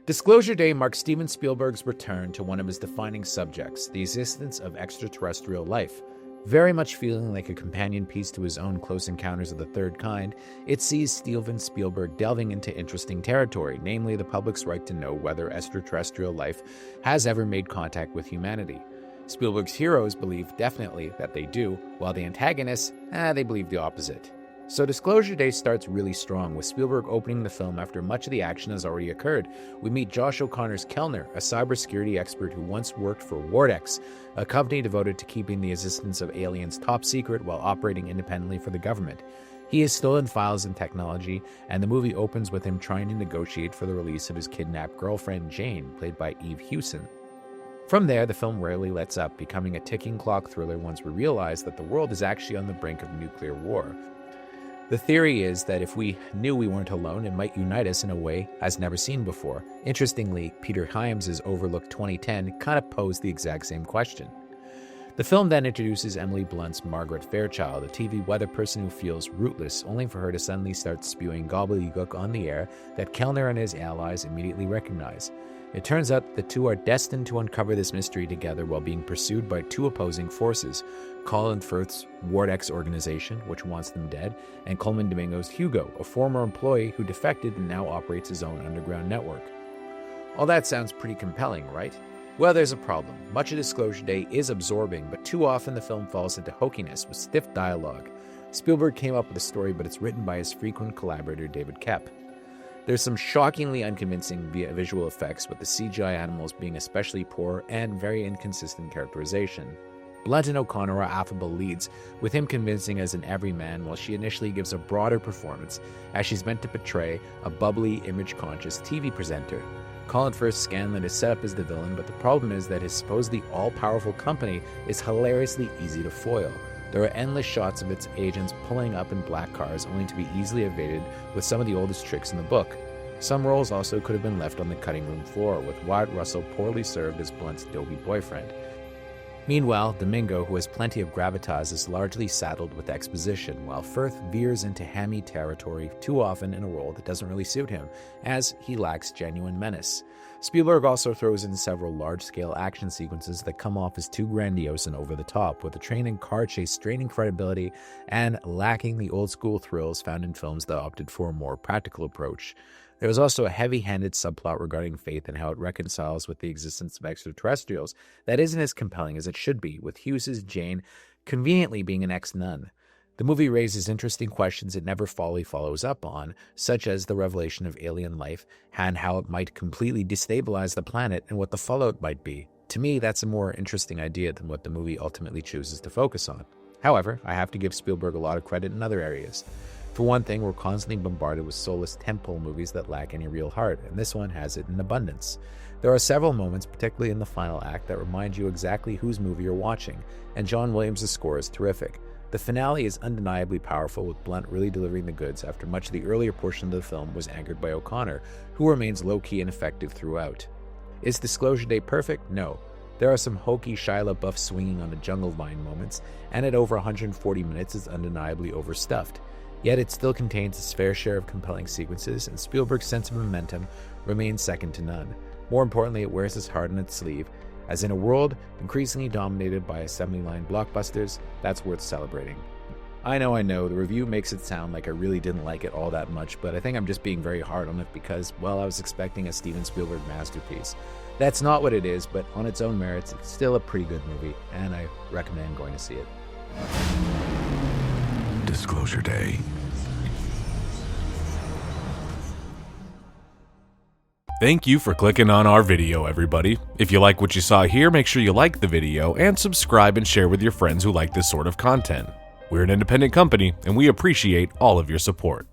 Disclosure Day marks Steven Spielberg's return to one of his defining subjects, the existence of extraterrestrial life. Very much feeling like a companion piece to his own Close Encounters of the Third Kind, it sees Steven Spielberg delving into interesting territory, namely the public's right to know whether extraterrestrial life has ever made contact with humanity. Spielberg's heroes believe definitely that they do, while the antagonists, they believe the opposite. So Disclosure Day starts really strong, with Spielberg opening the film after much of the action has already occurred. We meet Josh O'Connor's Kellner, a cybersecurity expert who once worked for Wardex, a company devoted to keeping the existence of aliens top secret while operating independently for the government. He has stolen files and technology, and the movie opens with him trying to negotiate for the release of his kidnapped girlfriend Jane, played by Eve Hewson. From there, the film rarely lets up, becoming a ticking clock thriller once we realize that the world is actually on the brink of nuclear war. The theory is that if we knew we weren't alone, it might unite us in a way as never seen before. Interestingly, Peter Hyams' overlooked 2010 kind of posed the exact same question. The film then introduces Emily Blunt's Margaret Fairchild, a TV weather person who feels rootless, only for her to suddenly start spewing gobbledygook on the air that Kellner and his allies immediately recognize. It turns out the two are destined to uncover this mystery together while being pursued by two opposing forces: Colin Firth's Wardex organization, which wants them dead, and Coleman Domingo's Hugo, a former employee who defected and now operates his own underground network. All that sounds pretty compelling, right? Well, there's a problem. Much of Disclosure Day is absorbing, but too often the film falls into hokiness with stiff dialogue. Spielberg came up with a story, but it's written by his frequent collaborator David Koepp. There's some shockingly unconvincing visual effects, with the CGI animals being especially poor and very inconsistent characterization. Blunt and O'Connor are affable leads, with him convincing as an everyman, while she initially gives a broader performance, as she's meant to portray a bubbly, image-conscious TV presenter. Colin Firth's Scanlon is set up as the villain, but the problem is that his supposedly all-powerful company is hilariously easy to foil. There are endless shots of its agents pulling up in black cars, only to be easily evaded with some of the oldest tricks in the book. Some roles also could have been left on the cutting room floor, with Wyatt Russell poorly served as Blunt's dopey boyfriend. Meanwhile, Domingo, who has plenty of gravitas, is largely saddled with exposition, while Firth veers into hammy territory too often in a role that doesn't really suit him, as he lacks genuine menace. Spielberg also throws in several large-scale action sequences that come off as too grandiose and over-the-top, with the train and car chase straining credibility and lacking the old-school thrills found in films that opted for a more practical approach. There was also a heavy-handed subplot regarding faith and how it reconciles with the existence of extraterrestrials that isn't as compelling as it should be, with Hughes' Jane conveniently being an ex-nun. The movie raises interesting questions it never fully follows up on, such as the revelation of alien life and how it might completely destabilize the planet and what the fallout might be. To me, that's a more interesting idea than what the movie ultimately chooses to focus on. However, I have to give Spielberg a lot of credit in other areas. For one thing, we're constantly bombarded with soulless tentpole movies that lack any real heart, and this one has it in abundance. There are several moments, particularly in the final act, that remind you exactly whose movie you're watching, and John Williams' score is terrific. The finale is undeniably powerful, with Blunt really delivering the goods after much of the earlier portion of the film was anchored by O'Connor, who remains low-key and effective throughout. Is Disclosure Day perfect? No. There are some hokey Shia LaBeouf swinging on a jungle vine moments, and at over 140 minutes is undeniably overstuffed. Yet it still contains its fair share of compelling sequences, and Spielberg's sense of momentum remains second to none. More importantly, it wears his heart on its sleeve, as in a world increasingly dominated by assembly-line blockbusters, that's worth celebrating. I know, the review makes it sound like I really didn't like it all that much, but I think I'm just being very hard on it because, well, I was expecting a Steven Spielberg masterpiece. That's not what it is, but on its own merits, it's still a pretty good movie, and I recommend going to see it. Disclosure Day. Thank you for clicking on our video, everybody. If you like what you saw here, make sure you like the video and subscribe and share with your friends who like this sort of content. We're an independent company, and we appreciate all of your support.